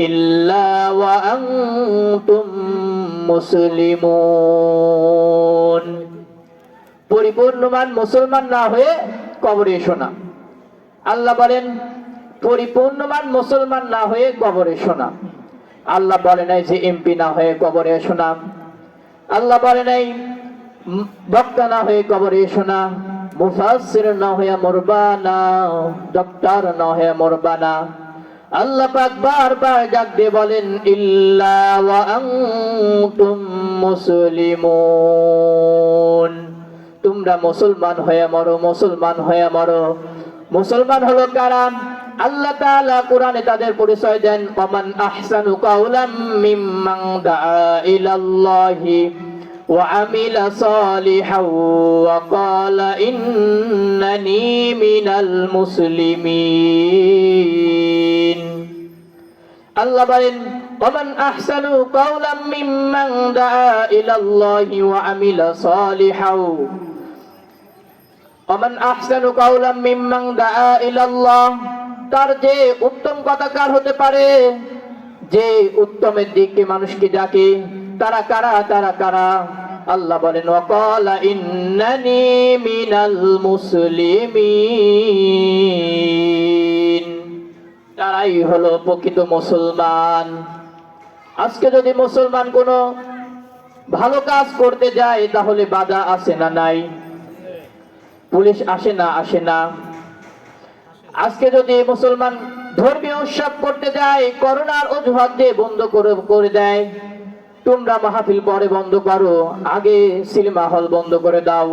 ইল্লা ওয়া আনতুম মুসলিমুন। পরিপূর্ণমান মুসলমান না হয়ে কবরে এসো না। আল্লাহ বলেন পরিপূর্ণমান মুসলমান না হয়ে কবরে এসো না। আল্লাহ বলে নাই যে এমপি না হয়ে কবরে এসো না। আল্লাহ বলে নাই বক্তা না হয়ে কবরে এসো না, মুফাসসির না হয়ে মরবা না, ডক্টর না হয়ে মরবা না। আল্লাহ পাক বারবার ডাক দিয়ে বলেন ইল্লা ওয়া আনতুম মুসলিমুন। তোমরা মুসলমান হয়ে মরো, মুসলমান হয়ে মরো। মুসলমান হলো কারা? আল্লাহ তাআলা কোরআনে তাদের পরিচয় দেন, ওমান আহসানু কাওলাম মিম্মান দাআ ইলাল্লাহি ওয়া আমিলা সালিহান ওয়া ক্বালা ইন্নানি মিনাল মুসলিমিন। আল্লাহ বলেন ওমান আহসানু কাওলাম মিম্মান দাআ ইলাল্লাহি ওয়া আমিলা সালিহান। ওমান আহসানু কাওলাম মিম্মান দাআ ইলাল্লাহ, তার যে উত্তম কথা কার হতে পারে? যে উত্তমের দিকে মানুষকে ডাকে। তারা কারা? তারা কারা? আল্লাহ বলেন ওয়া ক্বালা ইন্নানি মিনাল মুসলিমিন। তারাই হলো প্রকৃত মুসলমান। আজকে যদি মুসলমান কোনো ভালো কাজ করতে যায় তাহলে বাধা আছে না নাই? পুলিশ আসে না? আসে না? আজকে যদি মুসলমান ধর্মীয় উৎসব করতে যায় করোনার অজুহাত দিয়ে বন্ধ করে দেয়। তোমরা মাহফিল পরে বন্ধ করো, আগে সিনেমা হল বন্ধ করে দাও।